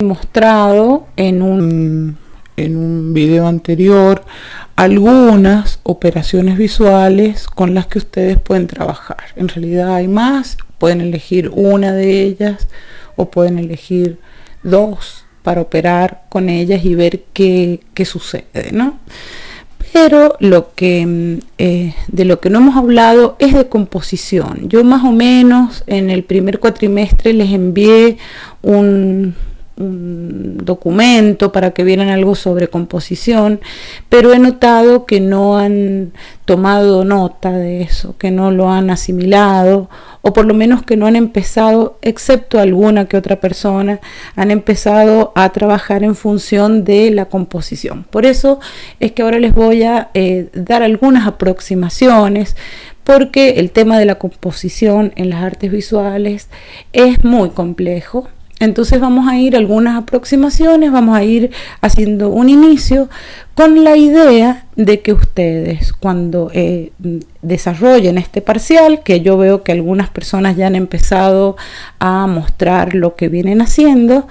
mostrado en un video anterior algunas operaciones visuales con las que ustedes pueden trabajar. En realidad hay más, pueden elegir una de ellas o pueden elegir dos para operar con ellas y ver qué sucede, ¿no? Pero de lo que no hemos hablado es de composición. Yo más o menos en el primer cuatrimestre les envié un documento para que vieran algo sobre composición, pero he notado que no han tomado nota de eso, que no lo han asimilado, o por lo menos que no han empezado, excepto alguna que otra persona, han empezado a trabajar en función de la composición. Por eso es que ahora les voy a dar algunas aproximaciones, porque el tema de la composición en las artes visuales es muy complejo. Entonces vamos a ir a algunas aproximaciones, vamos a ir haciendo un inicio con la idea de que ustedes cuando desarrollen este parcial, que yo veo que algunas personas ya han empezado a mostrar lo que vienen haciendo,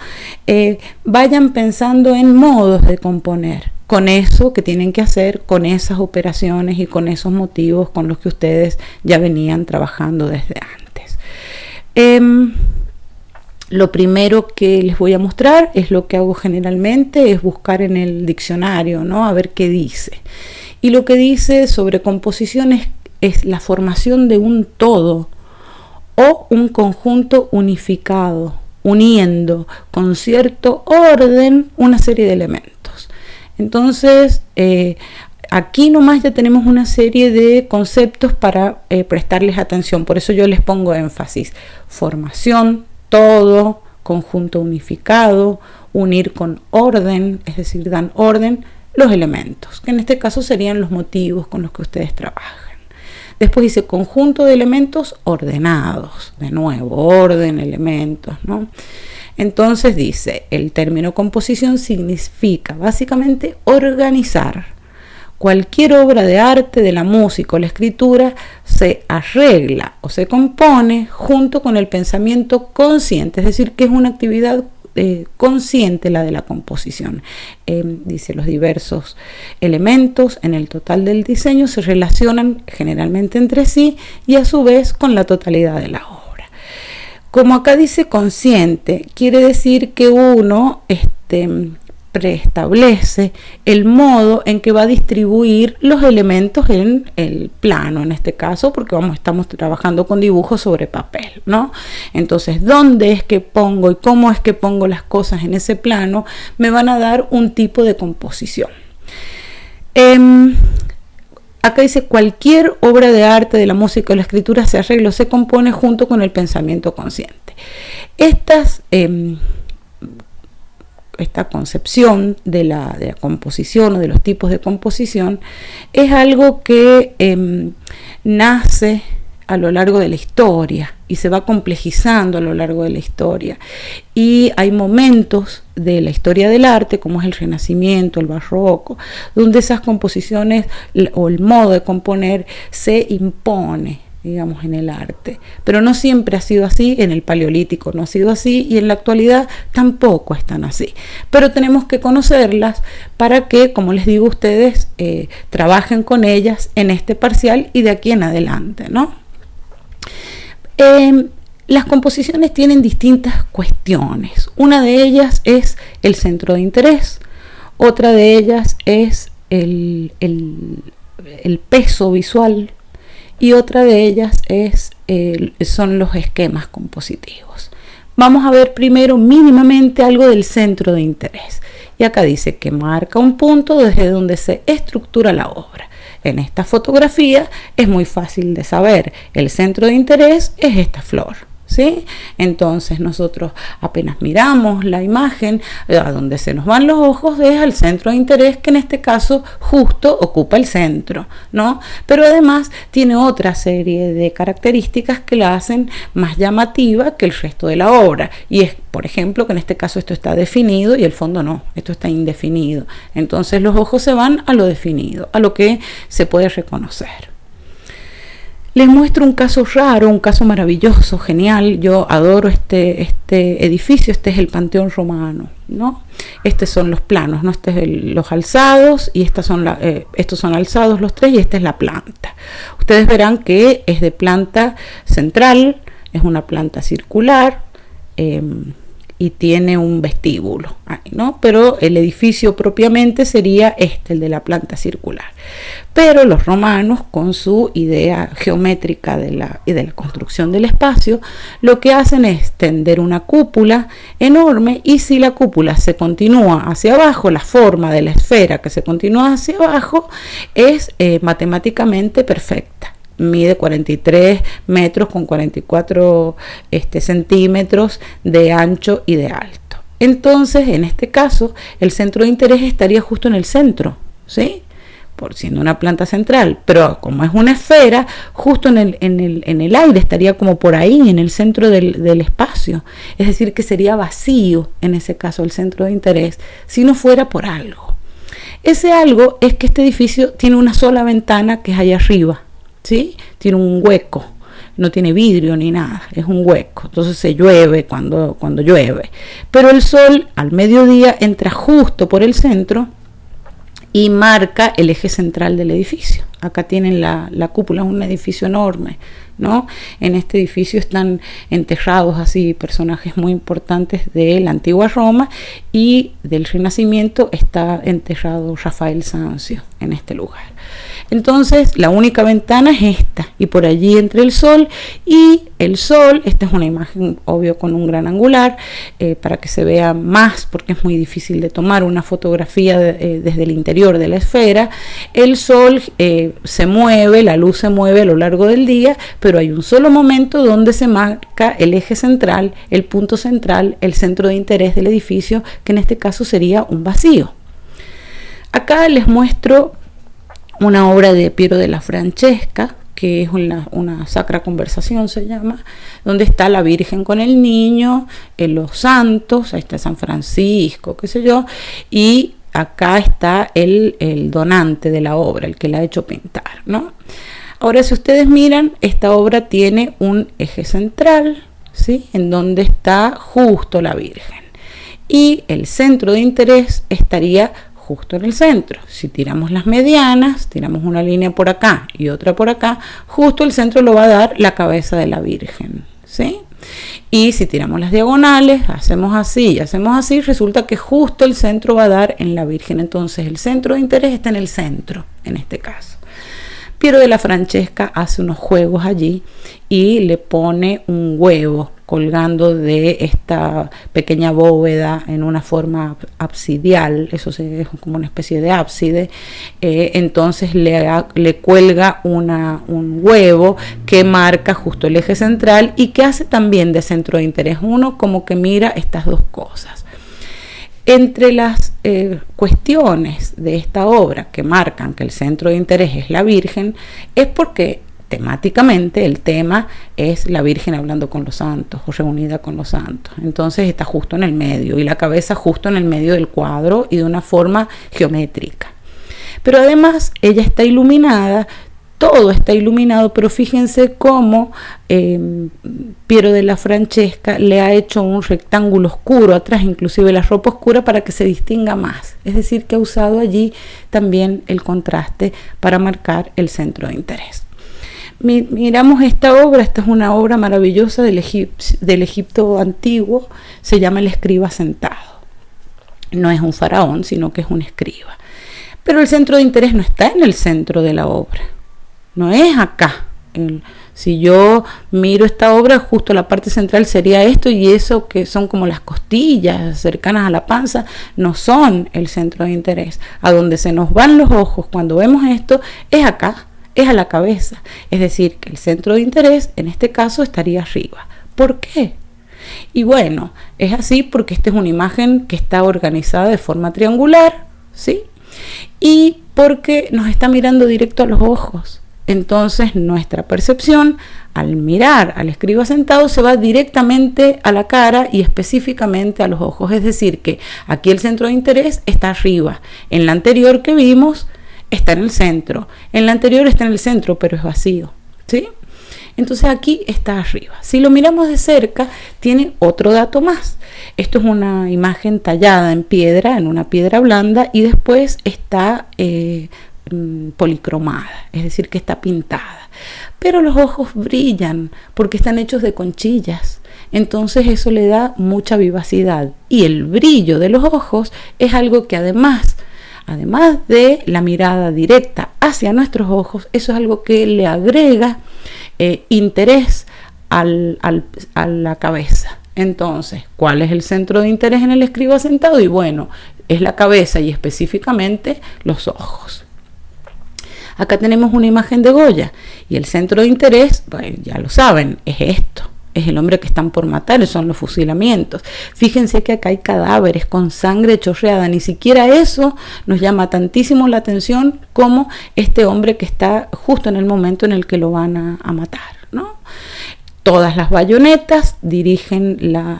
vayan pensando en modos de componer, con eso que tienen que hacer, con esas operaciones y con esos motivos con los que ustedes ya venían trabajando desde antes. Lo primero que les voy a mostrar es lo que hago generalmente, es buscar en el diccionario, ¿no? A ver qué dice. Y lo que dice sobre composición es la formación de un todo o un conjunto unificado, uniendo con cierto orden una serie de elementos. Entonces, aquí nomás ya tenemos una serie de conceptos para prestarles atención. Por eso yo les pongo énfasis. Formación, todo, conjunto unificado, unir con orden, es decir, dan orden los elementos, que en este caso serían los motivos con los que ustedes trabajan. Después dice conjunto de elementos ordenados, de nuevo, orden, elementos, ¿no? Entonces dice, el término composición significa básicamente organizar. Cualquier obra de arte, de la música o la escritura, se arregla o se compone junto con el pensamiento consciente, es decir, que es una actividad consciente la de la composición. Dice, los diversos elementos en el total del diseño se relacionan generalmente entre sí y a su vez con la totalidad de la obra. Como acá dice consciente, quiere decir que uno preestablece el modo en que va a distribuir los elementos en el plano, en este caso, porque estamos trabajando con dibujos sobre papel, ¿no? Entonces, dónde es que pongo y cómo es que pongo las cosas en ese plano me van a dar un tipo de composición. Acá dice, cualquier obra de arte, de la música o la escritura se arregla o se compone junto con el pensamiento consciente. Esta concepción de la composición o de los tipos de composición es algo que nace a lo largo de la historia y se va complejizando a lo largo de la historia. Y hay momentos de la historia del arte, como es el Renacimiento, el Barroco, donde esas composiciones o el modo de componer se impone, digamos, en el arte, pero no siempre ha sido así. En el Paleolítico no ha sido así y en la actualidad tampoco están así, pero tenemos que conocerlas para que, como les digo, ustedes trabajen con ellas en este parcial y de aquí en adelante, ¿no? Las composiciones tienen distintas cuestiones. Una de ellas es el centro de interés, otra de ellas es el peso visual, y otra de ellas son los esquemas compositivos. Vamos a ver primero mínimamente algo del centro de interés. Y acá dice que marca un punto desde donde se estructura la obra. En esta fotografía es muy fácil de saber. El centro de interés es esta flor, ¿sí? Entonces nosotros apenas miramos la imagen, a donde se nos van los ojos es al centro de interés, que en este caso justo ocupa el centro, ¿no? Pero además tiene otra serie de características que la hacen más llamativa que el resto de la obra, y es, por ejemplo, que en este caso esto está definido y el fondo no, esto está indefinido. Entonces los ojos se van a lo definido, a lo que se puede reconocer. Les muestro un caso raro, un caso maravilloso, genial. Yo adoro este edificio. Este es el Panteón Romano, ¿no? Estos son los planos, ¿no? Este es los alzados y estos son alzados los tres, y esta es la planta. Ustedes verán que es de planta central, es una planta circular, y tiene un vestíbulo, ¿no? Pero el edificio propiamente sería el de la planta circular. Pero los romanos, con su idea geométrica de la construcción del espacio, lo que hacen es tender una cúpula enorme, y si la cúpula se continúa hacia abajo, la forma de la esfera que se continúa hacia abajo es matemáticamente perfecta. Mide 43 metros con 44 centímetros de ancho y de alto. Entonces, en este caso, el centro de interés estaría justo en el centro, ¿sí? Por siendo una planta central, pero como es una esfera, justo en el aire, estaría como por ahí, en el centro del espacio. Es decir, que sería vacío, en ese caso, el centro de interés, si no fuera por algo. Ese algo es que este edificio tiene una sola ventana, que es allá arriba, ¿sí? Tiene un hueco, no tiene vidrio ni nada, es un hueco. Entonces se llueve cuando llueve, pero el sol al mediodía entra justo por el centro y marca el eje central del edificio. Acá tienen la cúpula, es un edificio enorme, ¿no? En este edificio están enterrados así personajes muy importantes de la antigua Roma, y del Renacimiento está enterrado Rafael Sanzio en este lugar. Entonces la única ventana es esta, y por allí entra el sol, y el sol, esta es una imagen obvio con un gran angular, para que se vea más, porque es muy difícil de tomar una fotografía desde el interior de la esfera. El sol se mueve, la luz se mueve a lo largo del día, pero hay un solo momento donde se marca el eje central, el punto central, el centro de interés del edificio, que en este caso sería un vacío. Acá les muestro una obra de Piero della Francesca, que es una Sacra Conversación, se llama, donde está la Virgen con el niño, los santos, ahí está San Francisco, qué sé yo, y acá está el donante de la obra, el que la ha hecho pintar, ¿no? Ahora, si ustedes miran, esta obra tiene un eje central, ¿sí? En donde está justo la Virgen, y el centro de interés estaría justo en el centro. Si tiramos las medianas, tiramos una línea por acá y otra por acá, justo el centro lo va a dar la cabeza de la Virgen, ¿sí? Y si tiramos las diagonales, hacemos así y hacemos así, resulta que justo el centro va a dar en la Virgen. Entonces el centro de interés está en el centro, en este caso. Piero della Francesca hace unos juegos allí y le pone un huevo colgando de esta pequeña bóveda en una forma absidial, eso es como una especie de ábside. Entonces le cuelga un huevo que marca justo el eje central y que hace también de centro de interés. Uno como que mira estas dos cosas. Entre las cuestiones de esta obra que marcan que el centro de interés es la Virgen, es porque temáticamente el tema es la Virgen hablando con los santos o reunida con los santos. Entonces está justo en el medio, y la cabeza justo en el medio del cuadro y de una forma geométrica. Pero además ella está iluminada, todo está iluminado, pero fíjense cómo Piero della Francesca le ha hecho un rectángulo oscuro atrás, inclusive la ropa oscura, para que se distinga más. Es decir, que ha usado allí también el contraste para marcar el centro de interés. Miramos esta obra. Esta es una obra maravillosa del Egipto antiguo, se llama El escriba sentado. No es un faraón, sino que es un escriba. Pero el centro de interés no está en el centro de la obra, no es acá. Si yo miro esta obra, justo la parte central sería esto, y eso que son como las costillas cercanas a la panza no son el centro de interés. A donde se nos van los ojos cuando vemos esto es acá, es a la cabeza. Es decir, que el centro de interés en este caso estaría arriba. ¿Por qué? Y bueno, es así porque esta es una imagen que está organizada de forma triangular, ¿sí? Y porque nos está mirando directo a los ojos. Entonces nuestra percepción al mirar al escriba sentado se va directamente a la cara y específicamente a los ojos. Es decir, que aquí el centro de interés está arriba. En la anterior que vimos está en el centro. En la anterior está en el centro, pero es vacío, ¿sí? Entonces aquí está arriba. Si lo miramos de cerca, tiene otro dato más. Esto es una imagen tallada en piedra, en una piedra blanda, y después está policromada, es decir, que está pintada. Pero los ojos brillan porque están hechos de conchillas. Entonces eso le da mucha vivacidad. Y el brillo de los ojos es algo que además de la mirada directa hacia nuestros ojos, eso es algo que le agrega interés a la cabeza. Entonces, ¿cuál es el centro de interés en el escriba sentado? Y bueno, es la cabeza y específicamente los ojos. Acá tenemos una imagen de Goya y el centro de interés, bueno, ya lo saben, es esto. Es el hombre que están por matar, son los fusilamientos. Fíjense que acá hay cadáveres con sangre chorreada, ni siquiera eso nos llama tantísimo la atención como este hombre que está justo en el momento en el que lo van a matar, ¿no? Todas las bayonetas dirigen la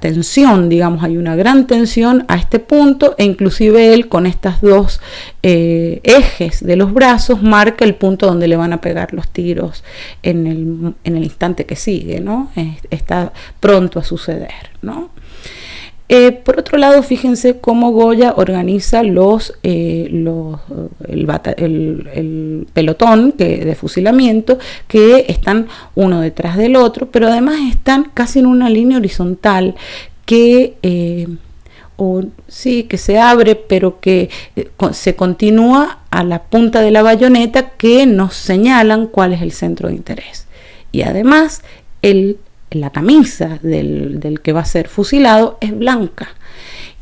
tensión, digamos, hay una gran tensión a este punto, e inclusive él con estas dos ejes de los brazos marca el punto donde le van a pegar los tiros en el instante que sigue, ¿no? Está pronto a suceder, ¿no? Por otro lado, fíjense cómo Goya organiza el pelotón de fusilamiento, que están uno detrás del otro, pero además están casi en una línea horizontal que se abre, pero que se continúa a la punta de la bayoneta, que nos señalan cuál es el centro de interés. Y además la camisa del que va a ser fusilado es blanca.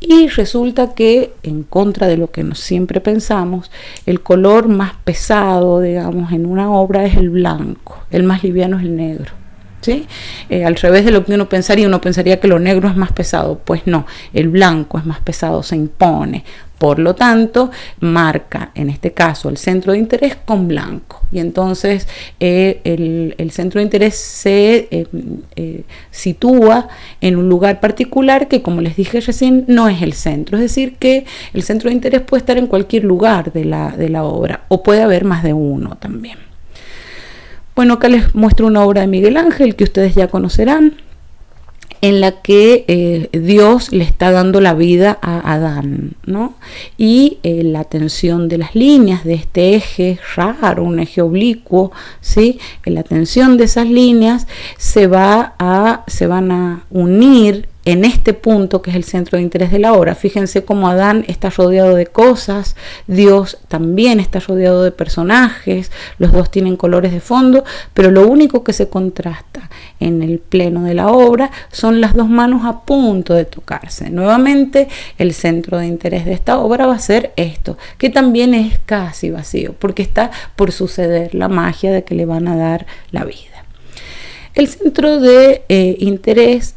Y resulta que, en contra de lo que siempre pensamos, el color más pesado, digamos, en una obra es el blanco, el más liviano es el negro. ¿Sí? Al revés de lo que uno pensaría que lo negro es más pesado. Pues no, el blanco es más pesado, se impone. Por lo tanto, marca en este caso el centro de interés con blanco. Y entonces el centro de interés se sitúa en un lugar particular que, como les dije recién, no es el centro. Es decir, que el centro de interés puede estar en cualquier lugar de la obra, o puede haber más de uno también. Bueno, acá les muestro una obra de Miguel Ángel que ustedes ya conocerán, en la que Dios le está dando la vida a Adán, ¿no? Y la tensión de las líneas de este eje raro, un eje oblicuo, ¿sí? La tensión de esas líneas se van a unir en este punto que es el centro de interés de la obra. Fíjense cómo Adán está rodeado de cosas, Dios también está rodeado de personajes, los dos tienen colores de fondo, pero lo único que se contrasta en el pleno de la obra son las dos manos a punto de tocarse. Nuevamente, el centro de interés de esta obra va a ser esto, que también es casi vacío, porque está por suceder la magia de que le van a dar la vida. El centro de interés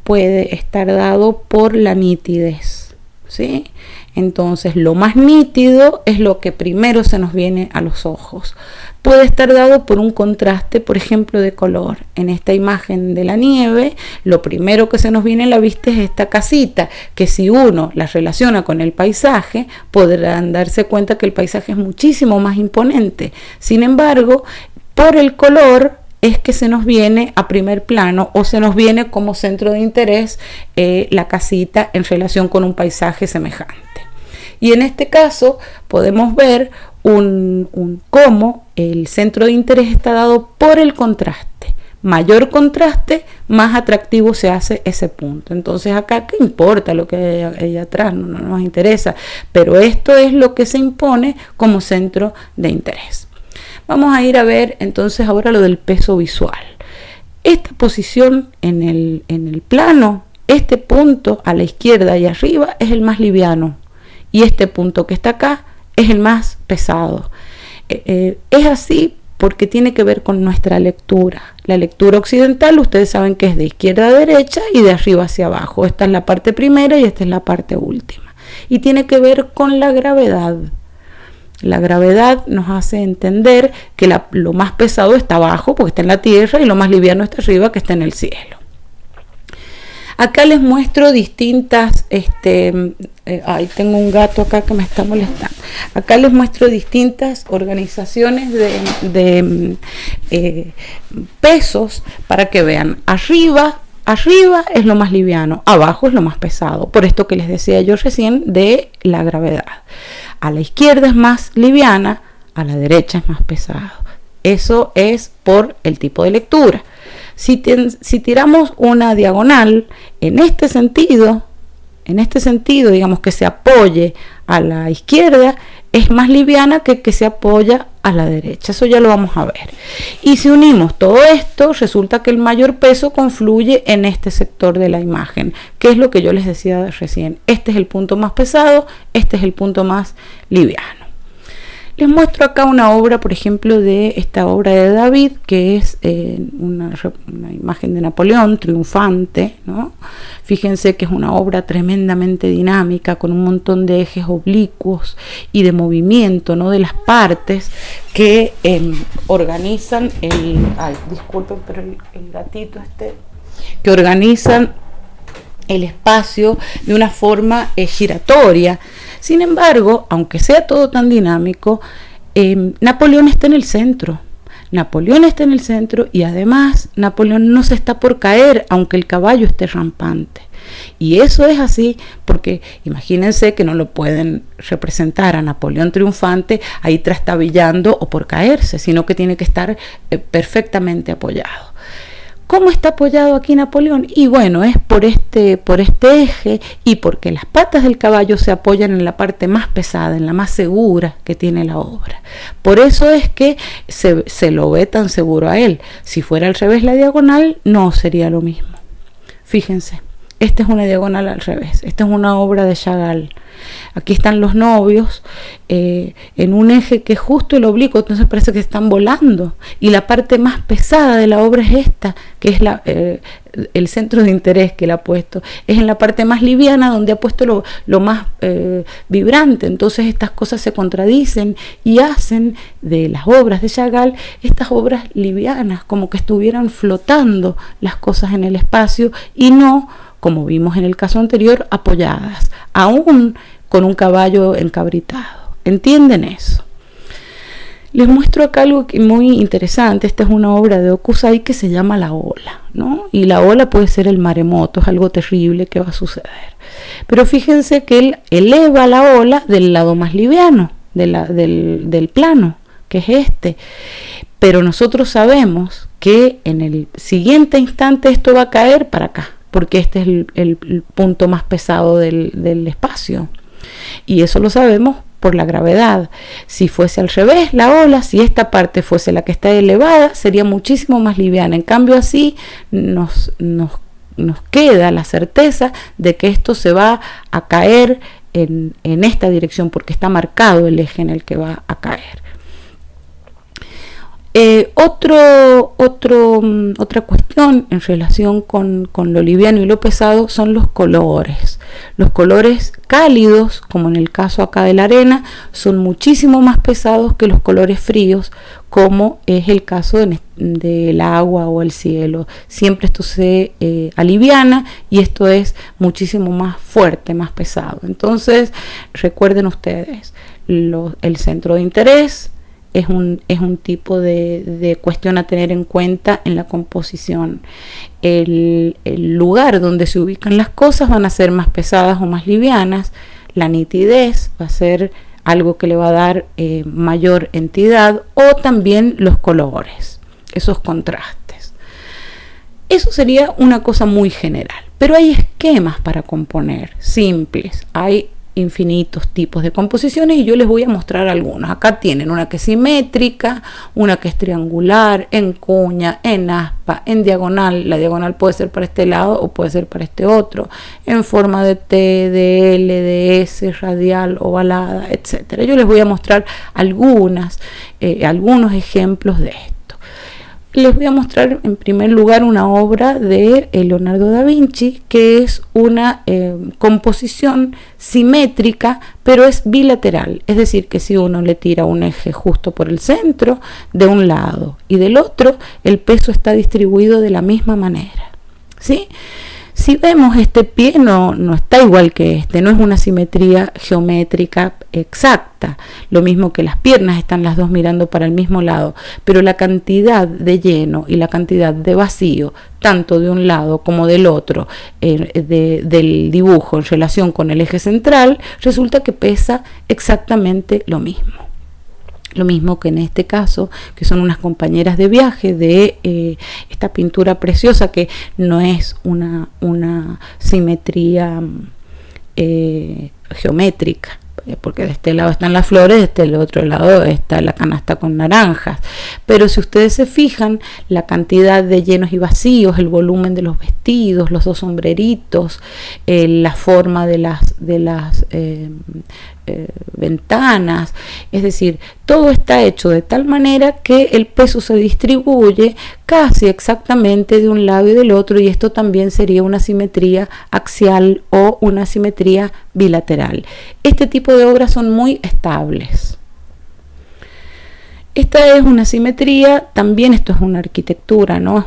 puede estar dado por la nitidez, ¿sí? Entonces, lo más nítido es lo que primero se nos viene a los ojos. Puede estar dado por un contraste, por ejemplo, de color. En esta imagen de la nieve, lo primero que se nos viene a la vista es esta casita, que si uno la relaciona con el paisaje, podrán darse cuenta que el paisaje es muchísimo más imponente. Sin embargo, por el color es que se nos viene a primer plano, o se nos viene como centro de interés la casita en relación con un paisaje semejante. Y en este caso podemos ver cómo el centro de interés está dado por el contraste. Mayor contraste, más atractivo se hace ese punto. Entonces acá, ¿qué importa lo que hay atrás? No nos interesa, pero esto es lo que se impone como centro de interés. Vamos a ir a ver entonces ahora lo del peso visual. Esta posición en el plano, este punto a la izquierda y arriba es el más liviano, y este punto que está acá es el más pesado. Es así porque tiene que ver con nuestra lectura. La lectura occidental, ustedes saben que es de izquierda a derecha y de arriba hacia abajo. Esta es la parte primera y esta es la parte última. Y tiene que ver con la gravedad. La gravedad nos hace entender que lo más pesado está abajo, porque está en la tierra, y lo más liviano está arriba, que está en el cielo. Acá les muestro distintas, tengo un gato acá que me está molestando. Acá les muestro distintas organizaciones de pesos para que vean. Arriba es lo más liviano, abajo es lo más pesado. Por esto que les decía yo recién de la gravedad. A la izquierda es más liviana, a la derecha es más pesado. Eso es por el tipo de lectura. Si tiramos una diagonal en este sentido, digamos que se apoye a la izquierda, es más liviana que se apoya a la derecha. Eso ya lo vamos a ver. Y si unimos todo esto, resulta que el mayor peso confluye en este sector de la imagen, que es lo que yo les decía recién. Este es el punto más pesado, este es el punto más liviano. Les muestro acá una obra, por ejemplo, de esta obra de David, que es una imagen de Napoleón triunfante, ¿no? Fíjense que es una obra tremendamente dinámica, con un montón de ejes oblicuos y de movimiento, ¿no? De las partes que organizan disculpen, pero el gatito que organizan el espacio de una forma giratoria. Sin embargo, aunque sea todo tan dinámico, Napoleón está en el centro. Y además Napoleón no se está por caer, aunque el caballo esté rampante. Y eso es así porque imagínense que no lo pueden representar a Napoleón triunfante ahí trastabillando o por caerse, sino que tiene que estar perfectamente apoyado. ¿Cómo está apoyado aquí Napoleón? Y bueno, es por este eje y porque las patas del caballo se apoyan en la parte más pesada, en la más segura que tiene la obra. Por eso es que se lo ve tan seguro a él. Si fuera al revés la diagonal, no sería lo mismo. Fíjense, esta es una diagonal al revés. Esta es una obra de Chagall. Aquí están los novios en un eje que es justo el oblicuo, entonces parece que están volando. Y la parte más pesada de la obra es esta, que es el centro de interés que él ha puesto. Es en la parte más liviana donde ha puesto lo más vibrante. Entonces estas cosas se contradicen y hacen de las obras de Chagall estas obras livianas, como que estuvieran flotando las cosas en el espacio y no, como vimos en el caso anterior, apoyadas, aún con un caballo encabritado. ¿Entienden eso? Les muestro acá algo muy interesante. Esta es una obra de Hokusai que se llama La Ola, ¿no? Y la ola puede ser el maremoto, es algo terrible que va a suceder. Pero fíjense que él eleva la ola del lado más liviano, del plano, que es este. Pero nosotros sabemos que en el siguiente instante esto va a caer para acá, porque este es el punto más pesado del espacio. Y eso lo sabemos por la gravedad. Si fuese al revés la ola, si esta parte fuese la que está elevada, sería muchísimo más liviana. En cambio así nos queda la certeza de que esto se va a caer en esta dirección, porque está marcado el eje en el que va a caer. Otra cuestión en relación con lo liviano y lo pesado son los colores. Los colores cálidos, como en el caso acá de la arena, son muchísimo más pesados que los colores fríos, como es el caso del agua o el cielo. Siempre esto se aliviana y esto es muchísimo más fuerte, más pesado. Entonces, recuerden ustedes, el centro de interés es un tipo de cuestión a tener en cuenta en la composición. El lugar donde se ubican las cosas van a ser más pesadas o más livianas. La nitidez va a ser algo que le va a dar mayor entidad, o también los colores, esos contrastes. Eso sería una cosa muy general, pero hay esquemas para componer simples. Hay infinitos tipos de composiciones y yo les voy a mostrar algunos. Acá tienen una que es simétrica, una que es triangular, en cuña, en aspa, en diagonal. La diagonal puede ser para este lado o puede ser para este otro, en forma de T, de L, de S, radial, ovalada, etc. Yo les voy a mostrar algunos ejemplos de esto. Les voy a mostrar en primer lugar una obra de Leonardo da Vinci, que es una composición simétrica, pero es bilateral. Es decir, que si uno le tira un eje justo por el centro, de un lado y del otro, el peso está distribuido de la misma manera, ¿sí? Si vemos este pie no está igual que este, no es una simetría geométrica exacta, lo mismo que las piernas están las dos mirando para el mismo lado, pero la cantidad de lleno y la cantidad de vacío, tanto de un lado como del otro, del dibujo en relación con el eje central, resulta que pesa exactamente lo mismo. Lo mismo que en este caso, que son unas compañeras de viaje de esta pintura preciosa que no es una simetría geométrica, porque de este lado están las flores, de este otro lado está la canasta con naranjas. Pero si ustedes se fijan, la cantidad de llenos y vacíos, el volumen de los vestidos, los dos sombreritos, la forma de las ventanas, es decir, todo está hecho de tal manera que el peso se distribuye casi exactamente de un lado y del otro, y esto también sería una simetría axial o una simetría bilateral. Este tipo de obras son muy estables. Esta es una simetría, también esto es una arquitectura, ¿no?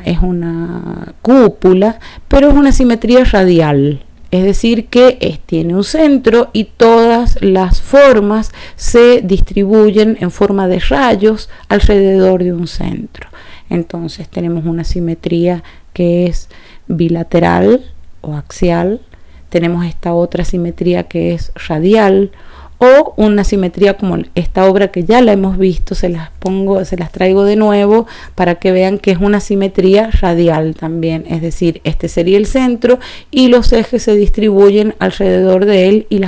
Es una cúpula, pero es una simetría radial. Es decir, que tiene un centro y todas las formas se distribuyen en forma de rayos alrededor de un centro. Entonces tenemos una simetría que es bilateral o axial. Tenemos esta otra simetría que es radial, o una simetría como esta obra que ya la hemos visto, se las traigo de nuevo para que vean que es una simetría radial también, es decir, este sería el centro y los ejes se distribuyen alrededor de él y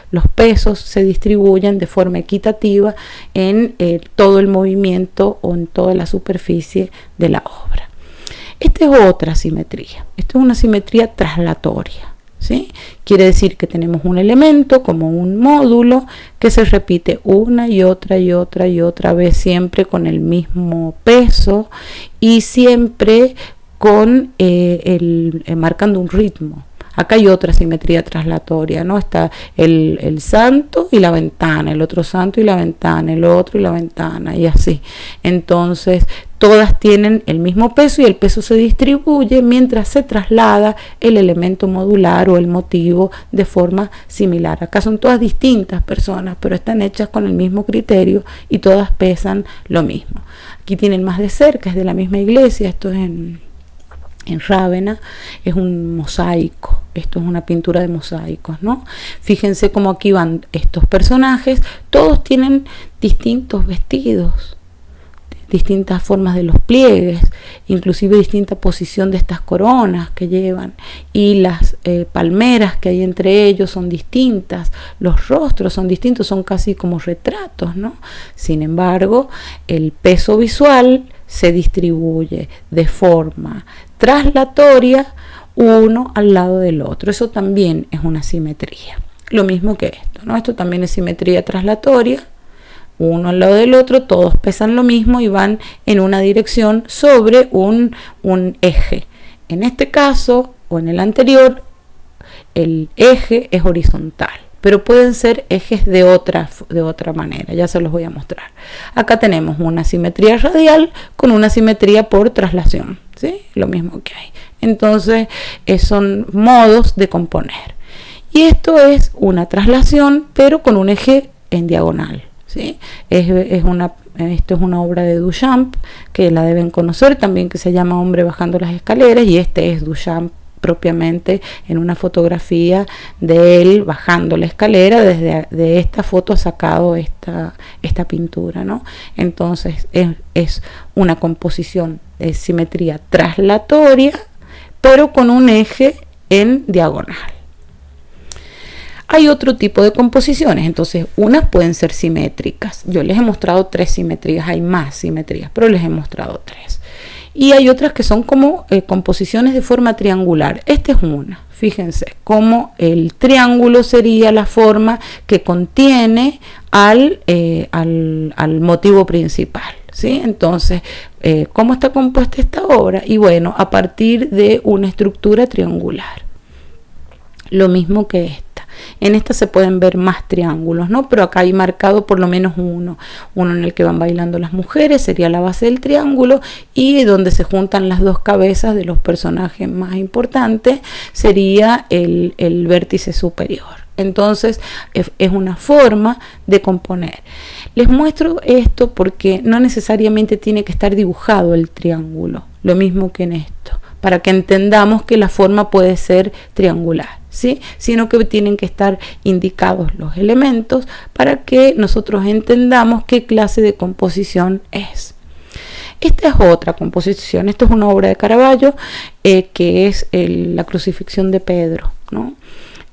los pesos se distribuyen de forma equitativa en todo el movimiento o en toda la superficie de la obra. Esta es otra simetría, esta es una simetría traslatoria. ¿Sí? Quiere decir que tenemos un elemento como un módulo que se repite una y otra y otra y otra vez, siempre con el mismo peso y siempre con marcando un ritmo. Acá hay otra simetría traslatoria, ¿no? Está el santo y la ventana, el otro santo y la ventana, el otro y la ventana, y así. Entonces, todas tienen el mismo peso y el peso se distribuye mientras se traslada el elemento modular o el motivo de forma similar. Acá son todas distintas personas, pero están hechas con el mismo criterio y todas pesan lo mismo. Aquí tienen más de cerca, es de la misma iglesia, esto es en Rávena, es un mosaico, esto es una pintura de mosaicos, ¿no? Fíjense cómo aquí van estos personajes, todos tienen distintos vestidos, distintas formas de los pliegues, inclusive distinta posición de estas coronas que llevan, y las palmeras que hay entre ellos son distintas, los rostros son distintos, son casi como retratos, ¿no? Sin embargo, el peso visual se distribuye de forma traslatoria uno al lado del otro. Eso también es una simetría. Lo mismo que esto, ¿no? Esto también es simetría traslatoria. Uno al lado del otro, todos pesan lo mismo y van en una dirección sobre un eje. En este caso, o en el anterior, el eje es horizontal, pero pueden ser ejes de otra manera, ya se los voy a mostrar. Acá tenemos una simetría radial con una simetría por traslación, ¿sí? Lo mismo que hay. Entonces, son modos de componer. Y esto es una traslación, pero con un eje en diagonal, ¿sí? Esto es una obra de Duchamp, que la deben conocer también, que se llama Hombre bajando las escaleras, y este es Duchamp propiamente en una fotografía de él bajando la escalera. De esta foto ha sacado esta pintura, ¿no? Entonces es una composición de simetría traslatoria, pero con un eje en diagonal. Hay otro tipo de composiciones, entonces unas pueden ser simétricas. Yo les he mostrado 3 simetrías, hay más simetrías, pero les he mostrado 3. Y hay otras que son como composiciones de forma triangular. Esta es una. Fíjense cómo el triángulo sería la forma que contiene al motivo principal, ¿sí? Entonces, ¿cómo está compuesta esta obra? Y bueno, a partir de una estructura triangular. Lo mismo que esta. En esta se pueden ver más triángulos, ¿no? Pero acá hay marcado por lo menos uno en el que van bailando las mujeres, sería la base del triángulo, y donde se juntan las dos cabezas de los personajes más importantes sería el vértice superior. Entonces es una forma de componer. Les muestro esto porque no necesariamente tiene que estar dibujado el triángulo, lo mismo que en esto, para que entendamos que la forma puede ser triangular, ¿sí? Sino que tienen que estar indicados los elementos para que nosotros entendamos qué clase de composición es. Esta es otra composición, esta es una obra de Caravaggio que es la crucifixión de Pedro, ¿no?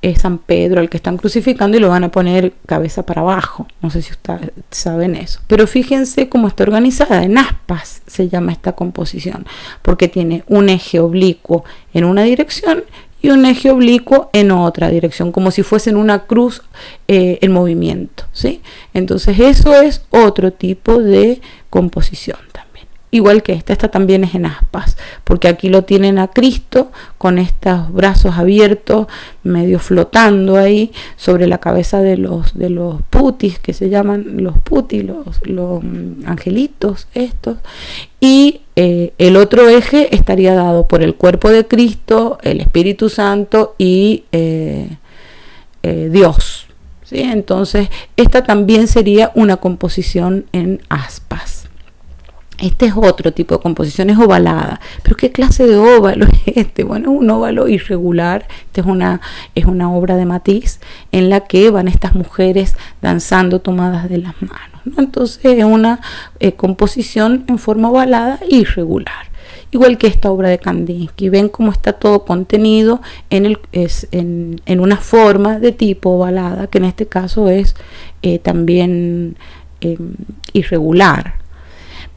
Es San Pedro el que están crucificando y lo van a poner cabeza para abajo. No sé si ustedes saben eso. Pero fíjense cómo está organizada. En aspas se llama esta composición, porque tiene un eje oblicuo en una dirección y un eje oblicuo en otra dirección, como si fuesen una cruz en movimiento, ¿sí? Entonces eso es otro tipo de composición también. Igual que esta también es en aspas, porque aquí lo tienen a Cristo con estos brazos abiertos, medio flotando ahí sobre la cabeza de los putis, que se llaman los putis, los angelitos estos, y el otro eje estaría dado por el cuerpo de Cristo, el Espíritu Santo y Dios, ¿sí? Entonces esta también sería una composición en aspas. Este es otro tipo de composición, es ovalada. ¿Pero qué clase de óvalo es este? Bueno, es un óvalo irregular. Esta es una obra de Matisse en la que van estas mujeres danzando tomadas de las manos, ¿no? Entonces es una composición en forma ovalada irregular. Igual que esta obra de Kandinsky. Ven cómo está todo contenido en una forma de tipo ovalada, que en este caso es también irregular.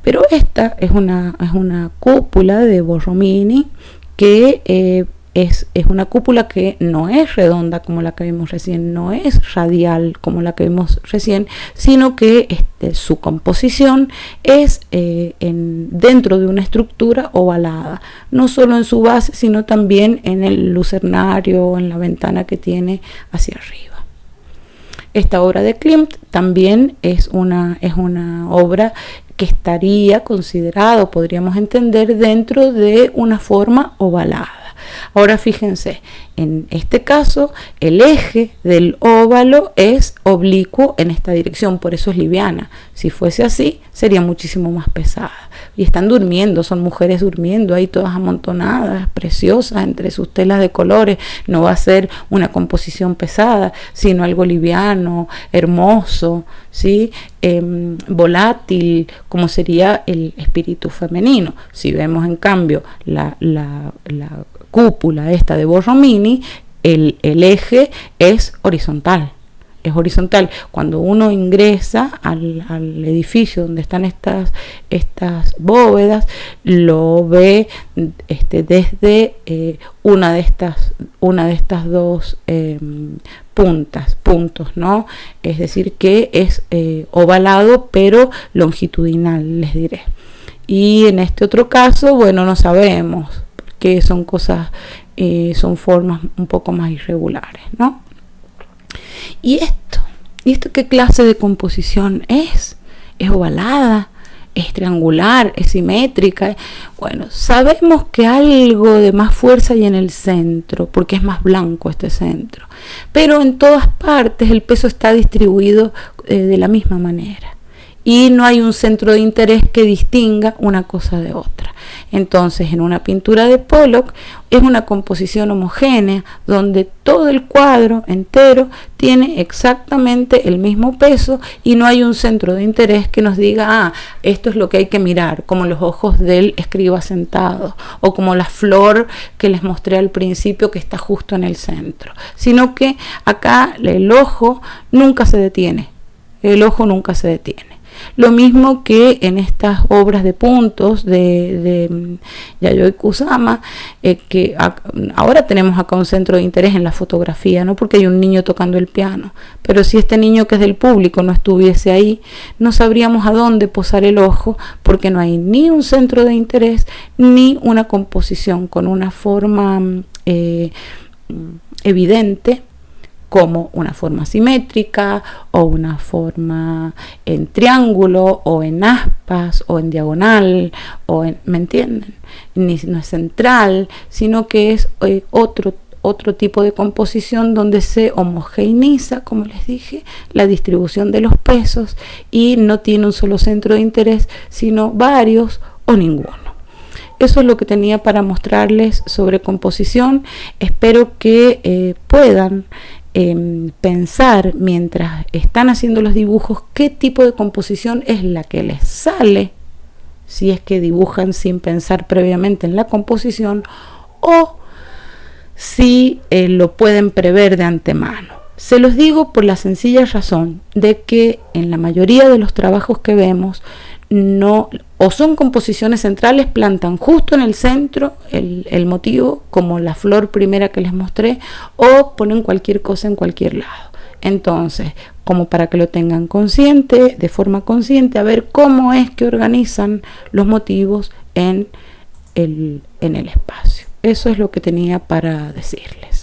Pero esta es una cúpula de Borromini que es una cúpula que no es redonda como la que vimos recién, no es radial como la que vimos recién, sino que su composición es dentro de una estructura ovalada, no solo en su base, sino también en el lucernario, en la ventana que tiene hacia arriba. Esta obra de Klimt también es una obra que estaría considerado, podríamos entender, dentro de una forma ovalada. Ahora fíjense, en este caso el eje del óvalo es oblicuo en esta dirección, por eso es liviana. Si fuese así, sería muchísimo más pesada. Y están durmiendo, son mujeres durmiendo ahí todas amontonadas, preciosas, entre sus telas de colores. No va a ser una composición pesada, sino algo liviano, hermoso, ¿sí? Volátil, como sería el espíritu femenino. Si vemos en cambio la cúpula esta de Borromini, el eje es horizontal. Es horizontal. Cuando uno ingresa al edificio donde están estas bóvedas, lo ve desde una de estas dos puntos, ¿no? Es decir, que es ovalado pero longitudinal, les diré. Y en este otro caso, bueno, no sabemos, porque son son formas un poco más irregulares, ¿no? ¿Y esto qué clase de composición es? ¿Es ovalada? ¿Es triangular? ¿Es simétrica? Bueno, sabemos que algo de más fuerza hay en el centro, porque es más blanco este centro. Pero en todas partes el peso está distribuido de la misma manera. Y no hay un centro de interés que distinga una cosa de otra. Entonces, en una pintura de Pollock es una composición homogénea donde todo el cuadro entero tiene exactamente el mismo peso y no hay un centro de interés que nos diga, esto es lo que hay que mirar, como los ojos del escriba sentado o como la flor que les mostré al principio que está justo en el centro, sino que acá el ojo nunca se detiene, Lo mismo que en estas obras de puntos de Yayoi Kusama, que ahora tenemos acá un centro de interés en la fotografía, no porque hay un niño tocando el piano, pero si este niño que es del público no estuviese ahí, no sabríamos a dónde posar el ojo, porque no hay ni un centro de interés ni una composición con una forma evidente como una forma simétrica o una forma en triángulo o en aspas o en diagonal o en, ¿me entienden? No es central, sino que es otro tipo de composición donde se homogeneiza, como les dije, la distribución de los pesos y no tiene un solo centro de interés, sino varios o ninguno. Eso es lo que tenía para mostrarles sobre composición. Espero que puedan pensar mientras están haciendo los dibujos qué tipo de composición es la que les sale, si es que dibujan sin pensar previamente en la composición, o si lo pueden prever de antemano. Se los digo por la sencilla razón de que en la mayoría de los trabajos que vemos no, o son composiciones centrales, plantan justo en el centro el motivo, como la flor primera que les mostré, o ponen cualquier cosa en cualquier lado. Entonces, como para que lo tengan consciente, de forma consciente, a ver cómo es que organizan los motivos en el espacio. Eso es lo que tenía para decirles.